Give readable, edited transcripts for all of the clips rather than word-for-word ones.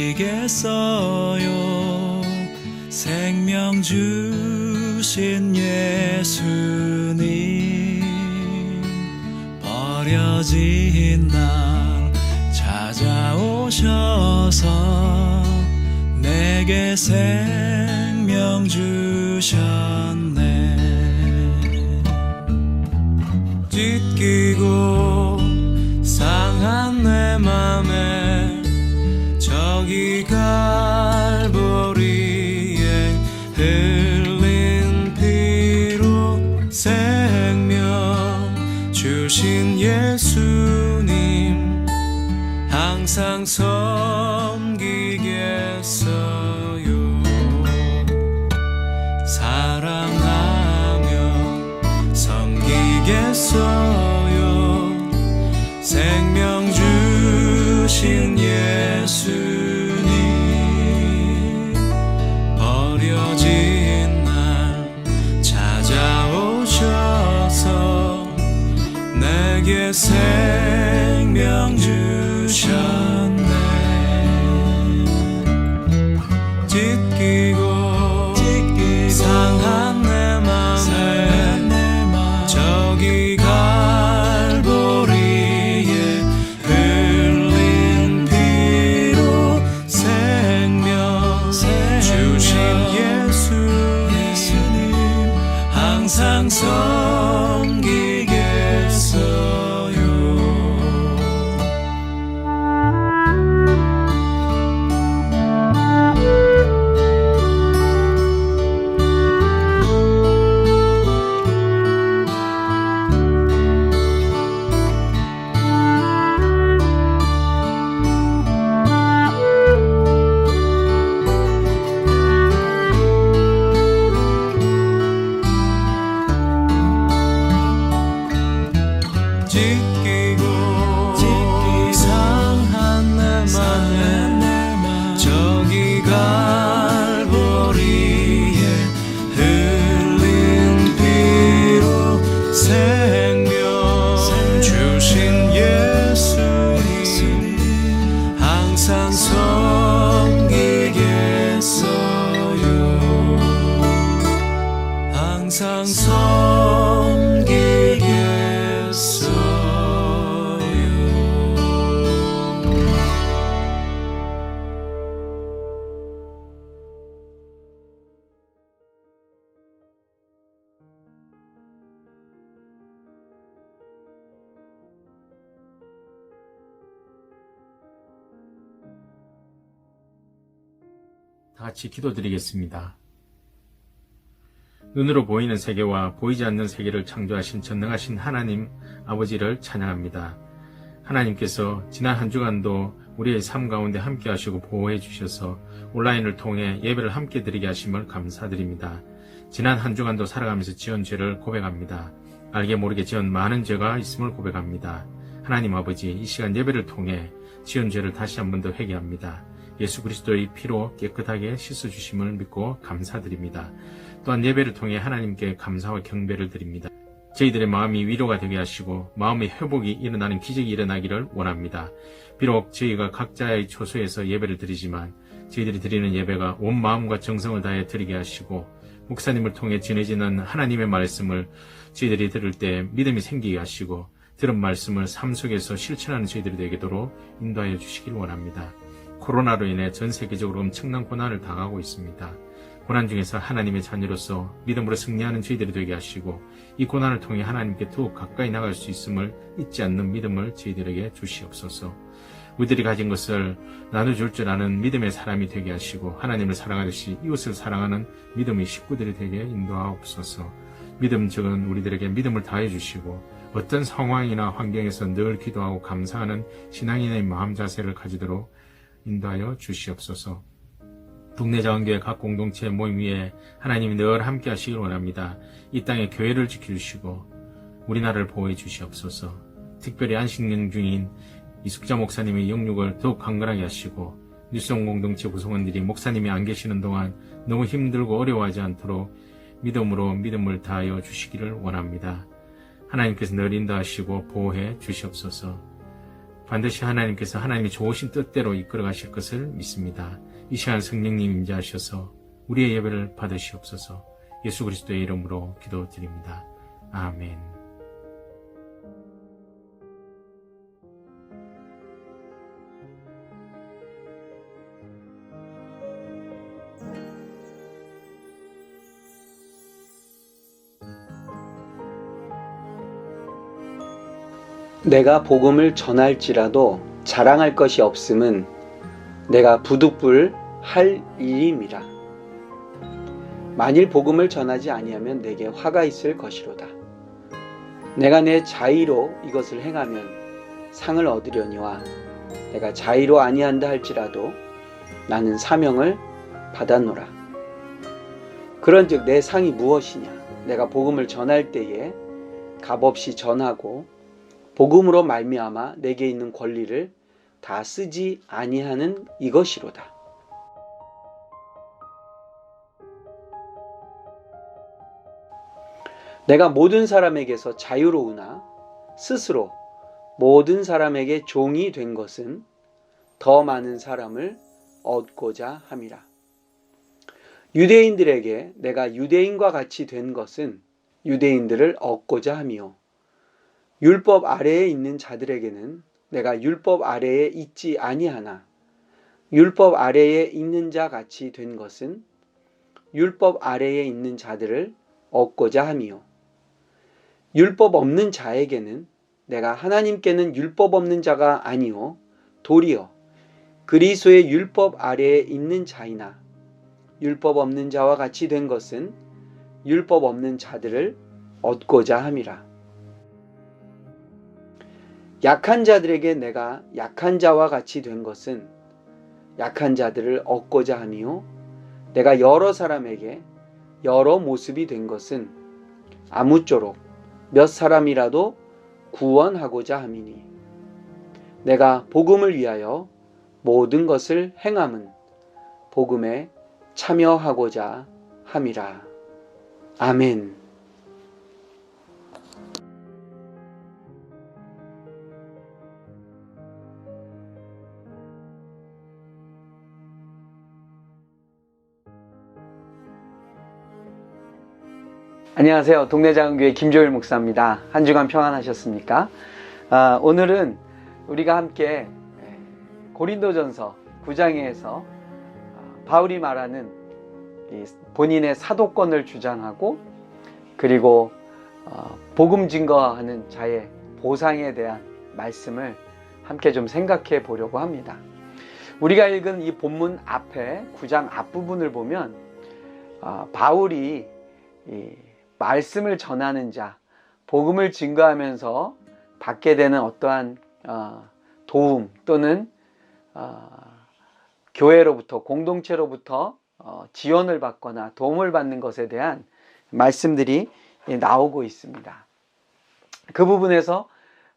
섬기겠어요. 생명 주신 예수님, 버려진 날 찾아오셔서 내게 생명 주셨네. 찢기고 상한 내 맘에 저기 갈보리에 흘린 피로 생명 주신 예수님, 항상 섬기겠어요. 사랑하며 섬기겠어요. 생명 주신 예수님, 버려진 날 찾아오셔서 내게 생명 주셨네. 찢기고 상한 내 맘에 저기 갈보리에 흘린 피로 생명 주신 예수님, 항상 섬기겠어요. 찢기고 상한 내 맘에 저기 갈보리에 흘린 피로 생명 주신 예수님, 항상 섬기겠어요. 항상 섬기겠어요. 다 같이 기도드리겠습니다. 눈으로 보이는 세계와 보이지 않는 세계를 창조하신 전능하신 하나님 아버지를 찬양합니다. 하나님께서 지난 한 주간도 우리의 삶 가운데 함께 하시고 보호해 주셔서 온라인을 통해 예배를 함께 드리게 하심을 감사드립니다. 지난 한 주간도 살아가면서 지은 죄를 고백합니다. 알게 모르게 지은 많은 죄가 있음을 고백합니다. 하나님 아버지, 이 시간 예배를 통해 지은 죄를 다시 한 번 더 회개합니다. 예수 그리스도의 피로 깨끗하게 씻어주심을 믿고 감사드립니다. 또한 예배를 통해 하나님께 감사와 경배를 드립니다. 저희들의 마음이 위로가 되게 하시고 마음의 회복이 일어나는 기적이 일어나기를 원합니다. 비록 저희가 각자의 초소에서 예배를 드리지만 저희들이 드리는 예배가 온 마음과 정성을 다해 드리게 하시고 목사님을 통해 전해지는 하나님의 말씀을 저희들이 들을 때 믿음이 생기게 하시고 들은 말씀을 삶 속에서 실천하는 저희들이 되도록 인도하여 주시길 원합니다. 코로나로 인해 전 세계적으로 엄청난 고난을 당하고 있습니다. 고난 중에서 하나님의 자녀로서 믿음으로 승리하는 저희들이 되게 하시고 이 고난을 통해 하나님께 더욱 가까이 나갈 수 있음을 잊지 않는 믿음을 저희들에게 주시옵소서. 우리들이 가진 것을 나눠줄 줄 아는 믿음의 사람이 되게 하시고 하나님을 사랑하듯이 이웃을 사랑하는 믿음의 식구들이 되게 인도하옵소서. 믿음 적은 우리들에게 믿음을 다해 주시고 어떤 상황이나 환경에서 늘 기도하고 감사하는 신앙인의 마음 자세를 가지도록 인도하여 주시옵소서. 북내자원교회 각 공동체 모임 위에 하나님이 늘 함께 하시길 원합니다. 이 땅의 교회를 지켜주시고 우리나라를 보호해 주시옵소서. 특별히 안식년 중인 이숙자 목사님의 영육을 더욱 강건하게 하시고 뉴스온 공동체 구성원들이 목사님이 안 계시는 동안 너무 힘들고 어려워하지 않도록 믿음으로 믿음을 다하여 주시기를 원합니다. 하나님께서 늘 인도하시고 보호해 주시옵소서. 반드시 하나님께서 하나님의 좋으신 뜻대로 이끌어 가실 것을 믿습니다. 이 시간 성령님 임재하셔서 우리의 예배를 받으시옵소서. 예수 그리스도의 이름으로 기도드립니다. 아멘. 내가 복음을 전할지라도 자랑할 것이 없음은 내가 부득불 할 일임이라. 만일 복음을 전하지 아니하면 내게 화가 있을 것이로다. 내가 내 자의로 이것을 행하면 상을 얻으려니와 내가 자의로 아니한다 할지라도 나는 사명을 받았노라. 그런즉 내 상이 무엇이냐? 내가 복음을 전할 때에 값없이 전하고 복음으로 말미암아 내게 있는 권리를 다 쓰지 아니하는 이것이로다. 내가 모든 사람에게서 자유로우나 스스로 모든 사람에게 종이 된 것은 더 많은 사람을 얻고자 함이라. 유대인들에게 내가 유대인과 같이 된 것은 유대인들을 얻고자 함이요. 율법 아래에 있는 자들에게는 내가 율법 아래에 있지 아니하나 율법 아래에 있는 자 같이 된 것은 율법 아래에 있는 자들을 얻고자 함이요. 율법 없는 자에게는 내가 하나님께는 율법 없는 자가 아니요 도리어 그리스도의 율법 아래에 있는 자이나 율법 없는 자와 같이 된 것은 율법 없는 자들을 얻고자 함이라. 약한 자들에게 내가 약한 자와 같이 된 것은 약한 자들을 얻고자 함이요 내가 여러 사람에게 여러 모습이 된 것은 아무쪼록 몇 사람이라도 구원하고자 함이니 내가 복음을 위하여 모든 것을 행함은 복음에 참여하고자 함이라. 아멘. 안녕하세요. 동네작은교회 김조일 목사입니다. 한 주간 평안하셨습니까? 오늘은 우리가 함께 고린도전서 9장에서 바울이 말하는 본인의 사도권을 주장하고 그리고 복음 증거하는 자의 보상에 대한 말씀을 함께 좀 생각해 보려고 합니다. 우리가 읽은 이 본문 앞에 9장 앞부분을 보면 바울이 말씀을 전하는 자, 복음을 증거하면서 받게 되는 어떠한 도움 또는 교회로부터 공동체로부터 지원을 받거나 도움을 받는 것에 대한 말씀들이 나오고 있습니다. 그 부분에서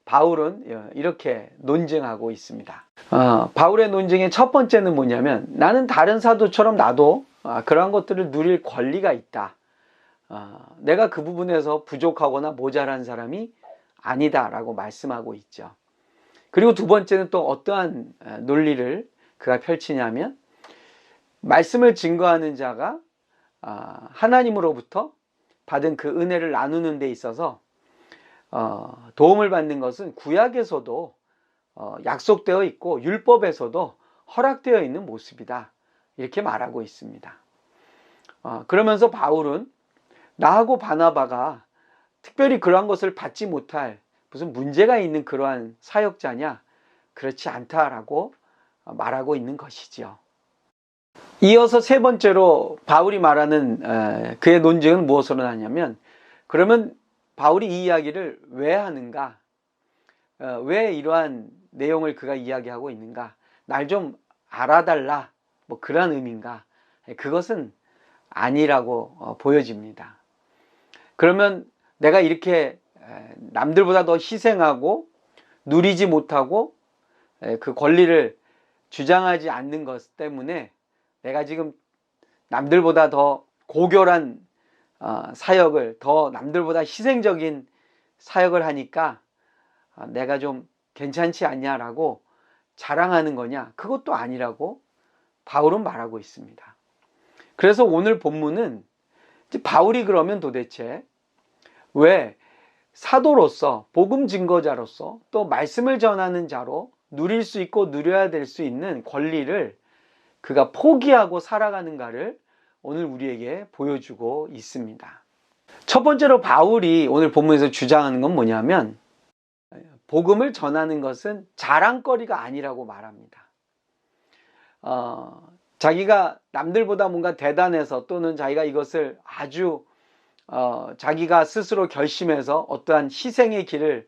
바울은 이렇게 논증하고 있습니다. 바울의 논증의 첫 번째는 뭐냐면 나는 다른 사도처럼 나도 그러한 것들을 누릴 권리가 있다. 내가 그 부분에서 부족하거나 모자란 사람이 아니다 라고 말씀하고 있죠. 그리고 두 번째는 또 어떠한 논리를 그가 펼치냐면 말씀을 증거하는 자가 하나님으로부터 받은 그 은혜를 나누는 데 있어서 도움을 받는 것은 구약에서도 약속되어 있고 율법에서도 허락되어 있는 모습이다 이렇게 말하고 있습니다. 그러면서 바울은 나하고 바나바가 특별히 그러한 것을 받지 못할 무슨 문제가 있는 그러한 사역자냐? 그렇지 않다라고 말하고 있는 것이죠. 이어서 세 번째로 바울이 말하는 그의 논증은 무엇으로 하냐면 그러면 바울이 이 이야기를 왜 하는가? 왜 이러한 내용을 그가 이야기하고 있는가? 날 좀 알아달라 뭐 그런 의미인가? 그것은 아니라고 보여집니다. 그러면 내가 이렇게 남들보다 더 희생하고 누리지 못하고 그 권리를 주장하지 않는 것 때문에 내가 지금 남들보다 더 고결한 사역을 더 남들보다 희생적인 사역을 하니까 내가 좀 괜찮지 않냐라고 자랑하는 거냐? 그것도 아니라고 바울은 말하고 있습니다. 그래서 오늘 본문은 바울이 그러면 도대체 왜 사도로서 복음 증거자로서 또 말씀을 전하는 자로 누릴 수 있고 누려야 될 수 있는 권리를 그가 포기하고 살아가는가를 오늘 우리에게 보여주고 있습니다. 첫 번째로 바울이 오늘 본문에서 주장하는 건 뭐냐면 복음을 전하는 것은 자랑거리가 아니라고 말합니다. 자기가 남들보다 뭔가 대단해서 또는 자기가 이것을 아주 자기가 스스로 결심해서 어떠한 희생의 길을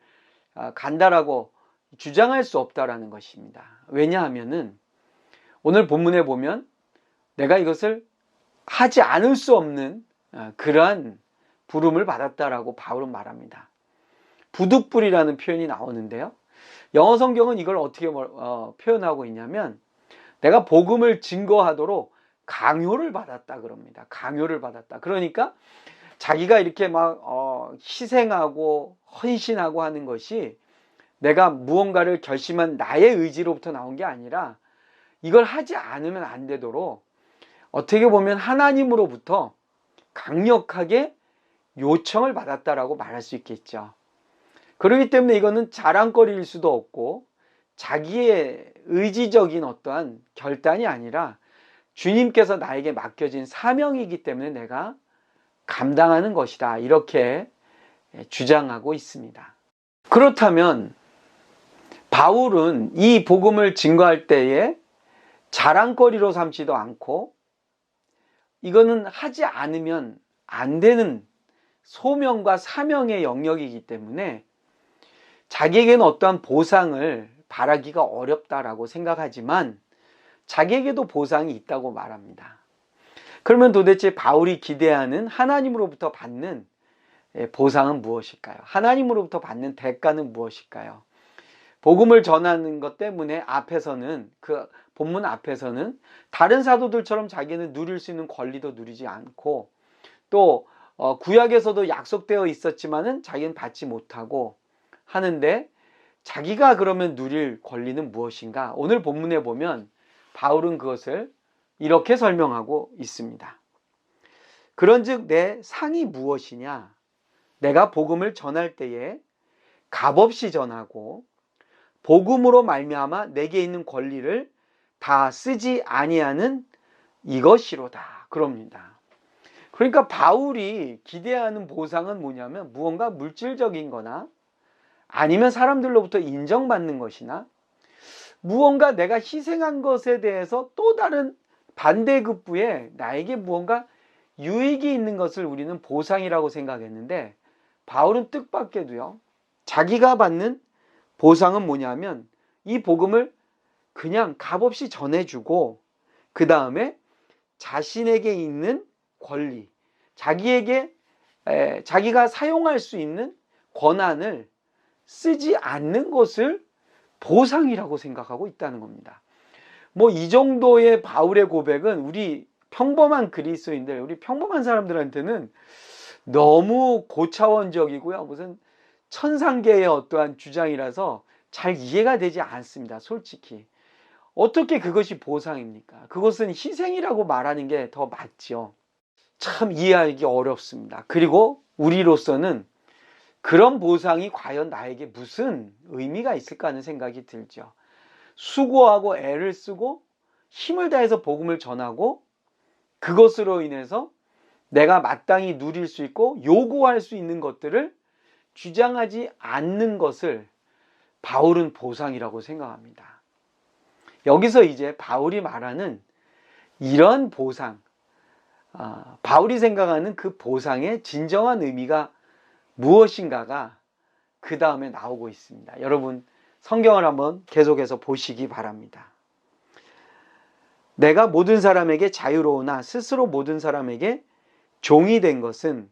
간다라고 주장할 수 없다라는 것입니다. 왜냐하면은 오늘 본문에 보면 내가 이것을 하지 않을 수 없는 그러한 부름을 받았다라고 바울은 말합니다. 부득불이라는 표현이 나오는데요. 영어 성경은 이걸 어떻게 표현하고 있냐면 내가 복음을 증거하도록 강요를 받았다 그럽니다. 강요를 받았다. 그러니까 자기가 이렇게 막 희생하고 헌신하고 하는 것이 내가 무언가를 결심한 나의 의지로부터 나온 게 아니라 이걸 하지 않으면 안 되도록 어떻게 보면 하나님으로부터 강력하게 요청을 받았다라고 말할 수 있겠죠. 그렇기 때문에 이거는 자랑거리일 수도 없고 자기의 의지적인 어떠한 결단이 아니라 주님께서 나에게 맡겨진 사명이기 때문에 내가 감당하는 것이다. 이렇게 주장하고 있습니다. 그렇다면 바울은 이 복음을 증거할 때에 자랑거리로 삼지도 않고 이거는 하지 않으면 안 되는 소명과 사명의 영역이기 때문에 자기에게는 어떠한 보상을 바라기가 어렵다라고 생각하지만 자기에게도 보상이 있다고 말합니다. 그러면 도대체 바울이 기대하는 하나님으로부터 받는 보상은 무엇일까요? 하나님으로부터 받는 대가는 무엇일까요? 복음을 전하는 것 때문에 앞에서는 그 본문 앞에서는 다른 사도들처럼 자기는 누릴 수 있는 권리도 누리지 않고 또 구약에서도 약속되어 있었지만은 자기는 받지 못하고 하는데 자기가 그러면 누릴 권리는 무엇인가? 오늘 본문에 보면 바울은 그것을 이렇게 설명하고 있습니다. 그런즉 내 상이 무엇이냐? 내가 복음을 전할 때에 값없이 전하고 복음으로 말미암아 내게 있는 권리를 다 쓰지 아니하는 이것이로다. 그럽니다. 그러니까 바울이 기대하는 보상은 뭐냐면 무언가 물질적인 거나 아니면 사람들로부터 인정받는 것이나 무언가 내가 희생한 것에 대해서 또 다른 반대급부에 나에게 무언가 유익이 있는 것을 우리는 보상이라고 생각했는데 바울은 뜻밖에도요. 자기가 받는 보상은 뭐냐면 이 복음을 그냥 값없이 전해주고 그 다음에 자신에게 있는 권리, 자기가 사용할 수 있는 권한을 쓰지 않는 것을 보상이라고 생각하고 있다는 겁니다. 뭐 이 정도의 바울의 고백은 우리 평범한 그리스도인들, 우리 평범한 사람들한테는 너무 고차원적이고요. 무슨 천상계의 어떠한 주장이라서 잘 이해가 되지 않습니다. 솔직히. 어떻게 그것이 보상입니까? 그것은 희생이라고 말하는 게 더 맞죠. 참 이해하기 어렵습니다. 그리고 우리로서는 그런 보상이 과연 나에게 무슨 의미가 있을까 하는 생각이 들죠. 수고하고 애를 쓰고 힘을 다해서 복음을 전하고 그것으로 인해서 내가 마땅히 누릴 수 있고 요구할 수 있는 것들을 주장하지 않는 것을 바울은 보상이라고 생각합니다. 여기서 이제 바울이 말하는 이런 보상, 바울이 생각하는 그 보상의 진정한 의미가 무엇인가가 그 다음에 나오고 있습니다. 여러분 성경을 한번 계속해서 보시기 바랍니다. 내가 모든 사람에게 자유로우나 스스로 모든 사람에게 종이 된 것은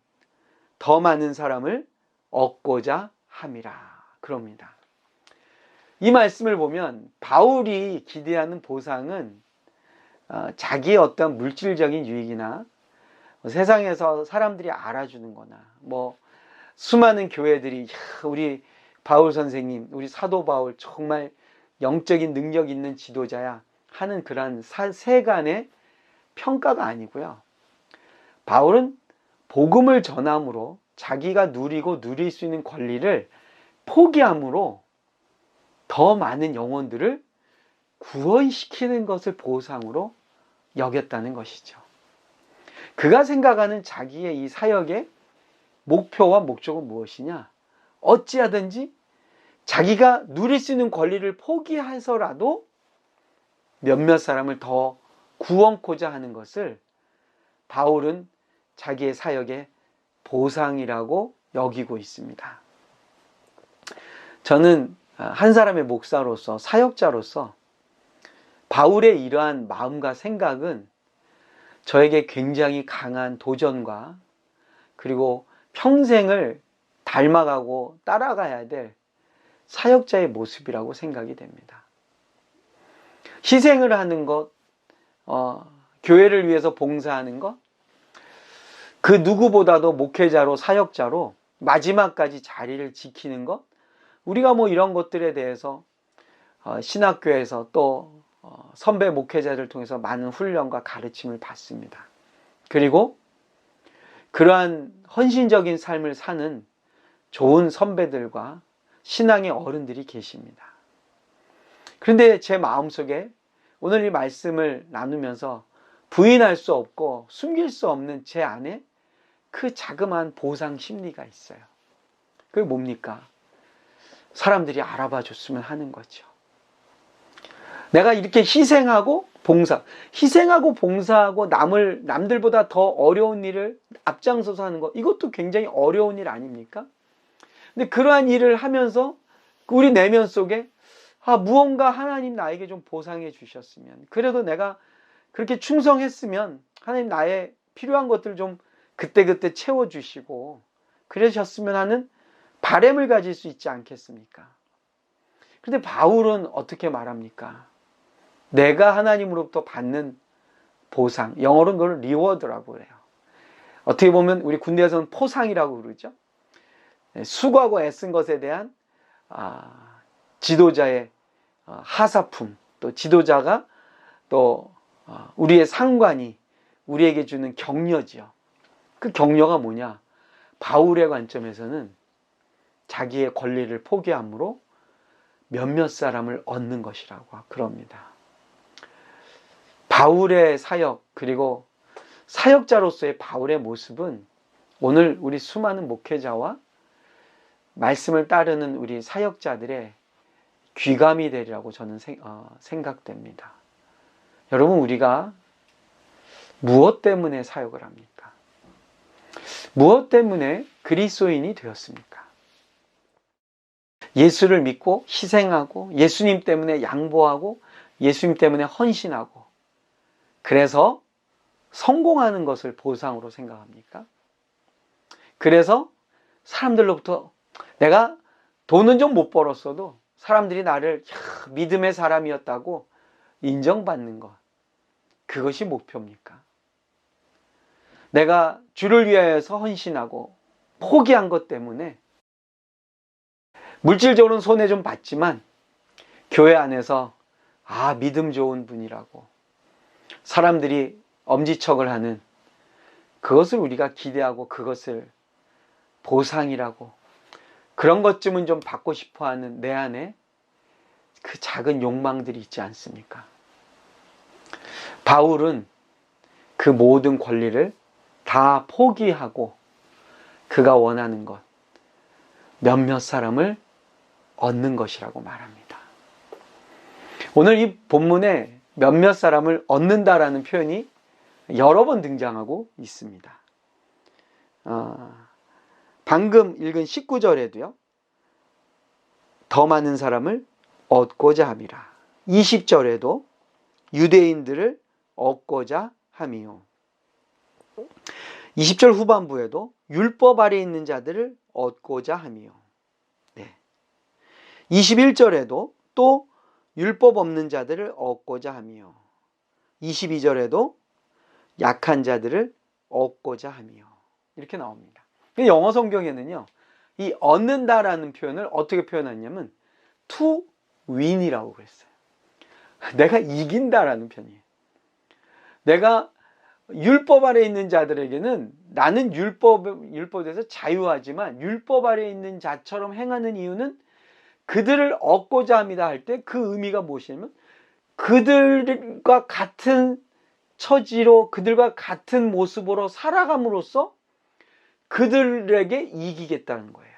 더 많은 사람을 얻고자 함이라. 그럽니다. 이 말씀을 보면 바울이 기대하는 보상은 자기의 어떤 물질적인 유익이나 세상에서 사람들이 알아주는 거나 뭐 수많은 교회들이 우리 바울 선생님, 우리 사도 바울 정말 영적인 능력 있는 지도자야 하는 그런 세간의 평가가 아니고요. 바울은 복음을 전함으로 자기가 누리고 누릴 수 있는 권리를 포기함으로 더 많은 영혼들을 구원시키는 것을 보상으로 여겼다는 것이죠. 그가 생각하는 자기의 이 사역의 목표와 목적은 무엇이냐? 어찌하든지 자기가 누릴 수 있는 권리를 포기해서라도 몇몇 사람을 더 구원코자 하는 것을 바울은 자기의 사역의 보상이라고 여기고 있습니다. 저는 한 사람의 목사로서, 사역자로서 바울의 이러한 마음과 생각은 저에게 굉장히 강한 도전과 그리고 평생을 닮아가고 따라가야 될 사역자의 모습이라고 생각이 됩니다. 희생을 하는 것, 교회를 위해서 봉사하는 것, 그 누구보다도 목회자로 사역자로 마지막까지 자리를 지키는 것, 우리가 이런 것들에 대해서 신학교에서 또 선배 목회자를 통해서 많은 훈련과 가르침을 받습니다. 그리고 그러한 헌신적인 삶을 사는 좋은 선배들과 신앙의 어른들이 계십니다. 그런데 제 마음속에 오늘 이 말씀을 나누면서 부인할 수 없고 숨길 수 없는 제 안에 그 자그마한 보상 심리가 있어요. 그게 뭡니까? 사람들이 알아봐 줬으면 하는 거죠. 내가 이렇게 희생하고 봉사하고 남들보다 더 어려운 일을 앞장서서 하는 것, 이것도 굉장히 어려운 일 아닙니까? 근데 그러한 일을 하면서 우리 내면 속에 무언가 하나님 나에게 좀 보상해 주셨으면, 그래도 내가 그렇게 충성했으면 하나님 나의 필요한 것들을 좀 그때그때 채워주시고 그러셨으면 하는 바람을 가질 수 있지 않겠습니까? 그런데 바울은 어떻게 말합니까? 내가 하나님으로부터 받는 보상, 영어로는 그걸 리워드라고 그래요. 어떻게 보면 우리 군대에서는 포상이라고 그러죠. 수고하고 애쓴 것에 대한 지도자의 하사품, 또 지도자가 또 우리의 상관이 우리에게 주는 격려지요. 그 격려가 뭐냐? 바울의 관점에서는 자기의 권리를 포기함으로 몇몇 사람을 얻는 것이라고 그럽니다. 바울의 사역, 그리고 사역자로서의 바울의 모습은 오늘 우리 수많은 목회자와 말씀을 따르는 우리 사역자들의 귀감이 되리라고 저는 생각됩니다. 여러분, 우리가 무엇 때문에 사역을 합니까? 무엇 때문에 그리스도인이 되었습니까? 예수를 믿고 희생하고 예수님 때문에 양보하고 예수님 때문에 헌신하고 그래서 성공하는 것을 보상으로 생각합니까? 그래서 사람들로부터 내가 돈은 좀 못 벌었어도 사람들이 나를 믿음의 사람이었다고 인정받는 것, 그것이 목표입니까? 내가 주를 위하여서 헌신하고 포기한 것 때문에 물질적으로는 손해 좀 봤지만 교회 안에서 믿음 좋은 분이라고 사람들이 엄지척을 하는, 그것을 우리가 기대하고 그것을 보상이라고, 그런 것쯤은 좀 받고 싶어하는 내 안에 그 작은 욕망들이 있지 않습니까? 바울은 그 모든 권리를 다 포기하고 그가 원하는 것, 몇몇 사람을 얻는 것이라고 말합니다. 오늘 이 본문에 몇몇 사람을 얻는다라는 표현이 여러 번 등장하고 있습니다. 방금 읽은 19절에도요. 더 많은 사람을 얻고자 함이라. 20절에도 유대인들을 얻고자 함이요. 20절 후반부에도 율법 아래 있는 자들을 얻고자 함이요. 21절에도 또 율법 없는 자들을 얻고자 함이요. 22절에도 약한 자들을 얻고자 함이요. 이렇게 나옵니다. 영어 성경에는요, 이 얻는다라는 표현을 어떻게 표현했냐면 to win이라고 그랬어요. 내가 이긴다라는 편이에요. 내가 율법 아래 있는 자들에게는 나는 율법에서 자유하지만 율법 아래 있는 자처럼 행하는 이유는 그들을 얻고자 합니다 할 때 그 의미가 무엇이냐면 그들과 같은 처지로 그들과 같은 모습으로 살아감으로써 그들에게 이기겠다는 거예요.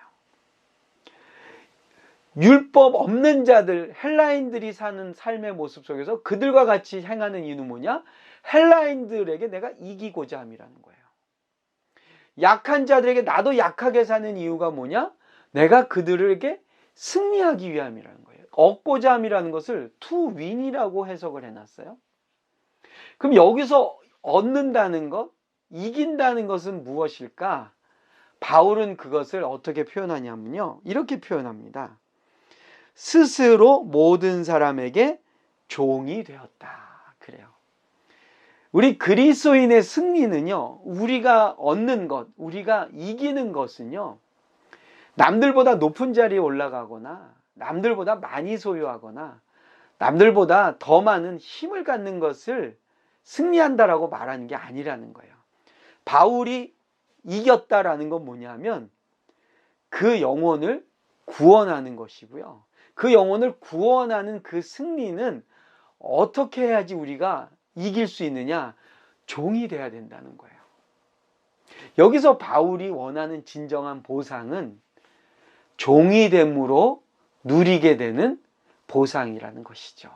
율법 없는 자들, 헬라인들이 사는 삶의 모습 속에서 그들과 같이 행하는 이유는 뭐냐? 헬라인들에게 내가 이기고자 함이라는 거예요. 약한 자들에게 나도 약하게 사는 이유가 뭐냐? 내가 그들에게 승리하기 위함이라는 거예요. 얻고자 함이라는 것을 to win이라고 해석을 해놨어요. 그럼 여기서 얻는다는 것, 이긴다는 것은 무엇일까? 바울은 그것을 어떻게 표현하냐면요. 이렇게 표현합니다. 스스로 모든 사람에게 종이 되었다. 그래요. 우리 그리스도인의 승리는요, 우리가 얻는 것, 우리가 이기는 것은요, 남들보다 높은 자리에 올라가거나, 남들보다 많이 소유하거나, 남들보다 더 많은 힘을 갖는 것을 승리한다라고 말하는 게 아니라는 거예요. 바울이 이겼다라는 건 뭐냐면 그 영혼을 구원하는 것이고요. 그 영혼을 구원하는 그 승리는 어떻게 해야지 우리가 이길 수 있느냐? 종이 돼야 된다는 거예요. 여기서 바울이 원하는 진정한 보상은 종이 됨으로 누리게 되는 보상이라는 것이죠.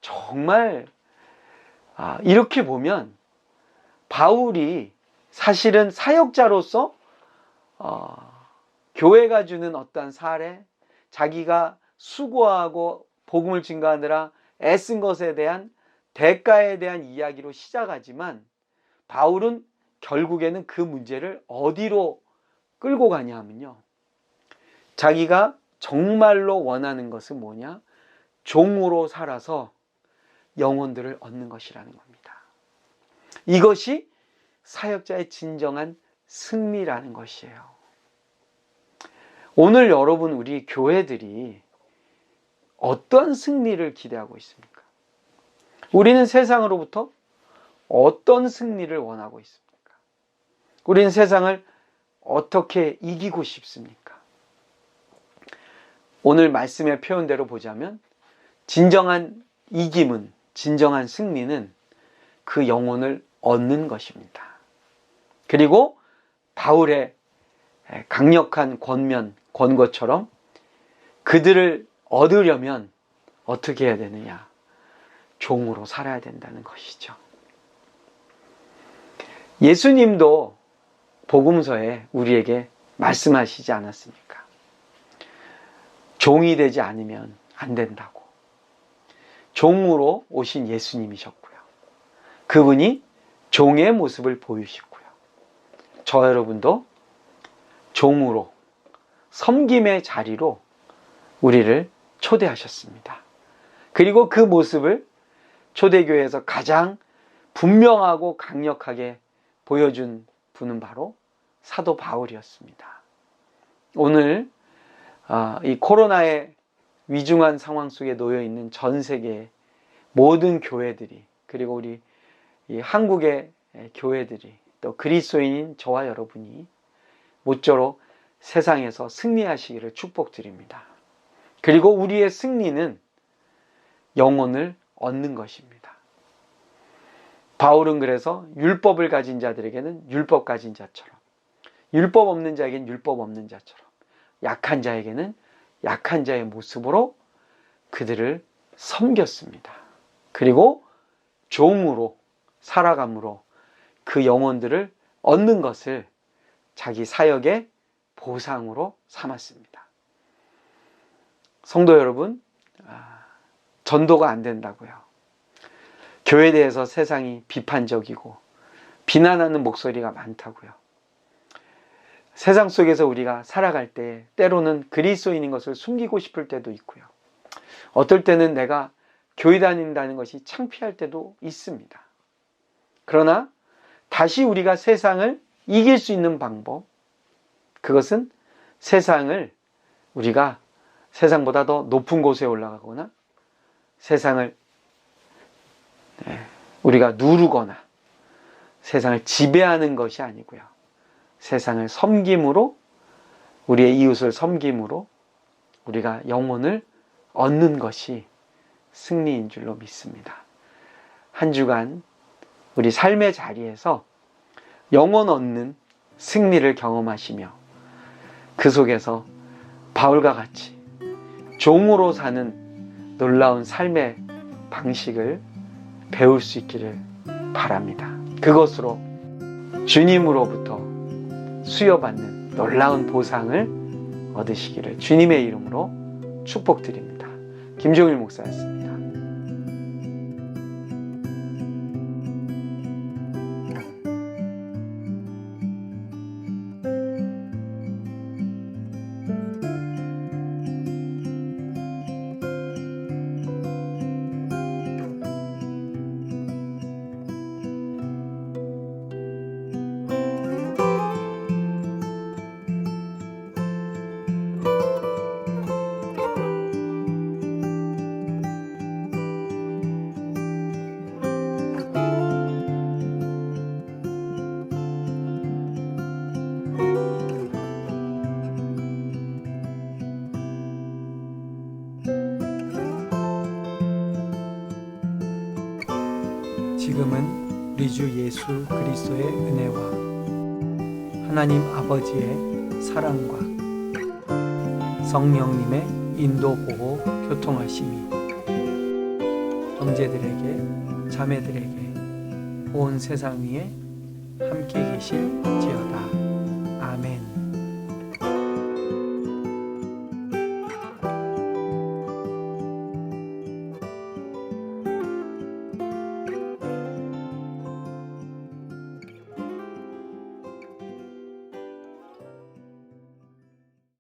정말 이렇게 보면 바울이 사실은 사역자로서 교회가 주는 어떤 사례, 자기가 수고하고 복음을 증거하느라 애쓴 것에 대한 대가에 대한 이야기로 시작하지만 바울은 결국에는 그 문제를 어디로 끌고 가냐 하면요. 자기가 정말로 원하는 것은 뭐냐? 종으로 살아서 영혼들을 얻는 것이라는 겁니다. 이것이 사역자의 진정한 승리라는 것이에요. 오늘 여러분 우리 교회들이 어떤 승리를 기대하고 있습니까? 우리는 세상으로부터 어떤 승리를 원하고 있습니까? 우리는 세상을 어떻게 이기고 싶습니까? 오늘 말씀의 표현대로 보자면 진정한 이김은, 진정한 승리는 그 영혼을 얻는 것입니다. 그리고 바울의 강력한 권고처럼 그들을 얻으려면 어떻게 해야 되느냐? 종으로 살아야 된다는 것이죠. 예수님도 복음서에 우리에게 말씀하시지 않았습니까? 종이 되지 않으면 안 된다고. 종으로 오신 예수님이셨고요. 그분이 종의 모습을 보이시고요. 저 여러분도 종으로 섬김의 자리로 우리를 초대하셨습니다. 그리고 그 모습을 초대교회에서 가장 분명하고 강력하게 보여준 분은 바로 사도 바울이었습니다. 오늘 이 코로나의 위중한 상황 속에 놓여 있는 전 세계 모든 교회들이, 그리고 우리 이 한국의 교회들이, 또 그리스도인인 저와 여러분이 모쪼록 세상에서 승리하시기를 축복드립니다. 그리고 우리의 승리는 영혼을 얻는 것입니다. 바울은 그래서 율법을 가진 자들에게는 율법 가진 자처럼, 율법 없는 자에게는 율법 없는 자처럼, 약한 자에게는 약한 자의 모습으로 그들을 섬겼습니다. 그리고 종으로 살아감으로 그 영혼들을 얻는 것을 자기 사역의 보상으로 삼았습니다. 성도 여러분, 전도가 안 된다고요. 교회에 대해서 세상이 비판적이고 비난하는 목소리가 많다고요. 세상 속에서 우리가 살아갈 때 때로는 그리스도인인 것을 숨기고 싶을 때도 있고요. 어떨 때는 내가 교회 다닌다는 것이 창피할 때도 있습니다. 그러나 다시 우리가 세상을 이길 수 있는 방법, 그것은 세상을 우리가 세상보다 더 높은 곳에 올라가거나 세상을 우리가 누르거나 세상을 지배하는 것이 아니고요. 세상을 섬김으로, 우리의 이웃을 섬김으로 우리가 영혼을 얻는 것이 승리인 줄로 믿습니다. 한 주간 우리 삶의 자리에서 영혼 얻는 승리를 경험하시며 그 속에서 바울과 같이 종으로 사는 놀라운 삶의 방식을 배울 수 있기를 바랍니다. 그것으로 주님으로부터 수여받는 놀라운 보상을 얻으시기를 주님의 이름으로 축복드립니다. 김종일 목사였습니다. 지금은 우리 주 예수 그리스도의 은혜와 하나님 아버지의 사랑과 성령님의 인도 보호 교통하심이 형제들에게 자매들에게 온 세상 위에 함께 계실지어다. 아멘.